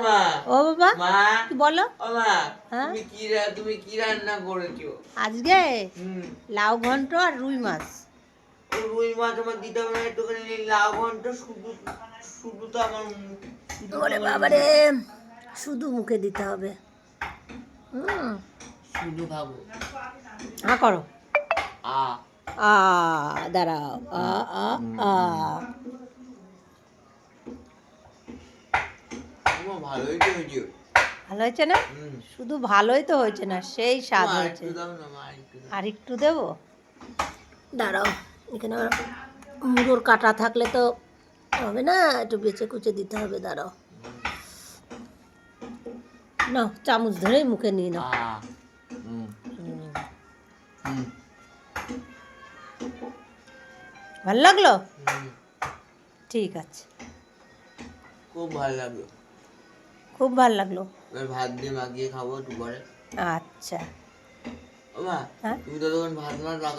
মা, ও বাবা মা, কি বলো? ও মা, হ্যাঁ তুমি কি রান্না করেছো? আজকে হুম, লাউ ঘন্ট আর রুই মাছ। ও রুই মাছ আমার দিতে হবে না, একটুখানি এই লাউ ঘন্ট শুধু শুধু তো আমার শুধু তো ওরে আমার বাবা রে, শুধু মুখে দিতে হবে। শুধু খাবো। হ্যাঁ করো। আ আ দাঁড়াও, আ আ আ। ও ভালোই তো হয়েছে। ভালো হয়েছে না? হুম, শুধু ভালোই তো হয়েছে না, সেই স্বাদ মা হয়েছে। একটু দাও না, মা একটু দাও। আর একটু দেবো, দাঁড়াও। এখানে আবার মুড়োর কাটা থাকলে তো হবে না, একটু বেছে কুচে দিতে হবে। দাঁড়াও, নাও চামচ ধরেই মুখে নিয়ে নাও। হুম, হুম। হুম, ভালো লাগলো? হুম, ঠিক আছে, খুব ভালো লাগলো। খুব ভালো লাগলো। এবার ভাত দিয়ে মাখিয়ে খাবো একটু পরে। আচ্ছা। ও মা, হ্যাঁ তুমি তো তখন ভাত না রাখা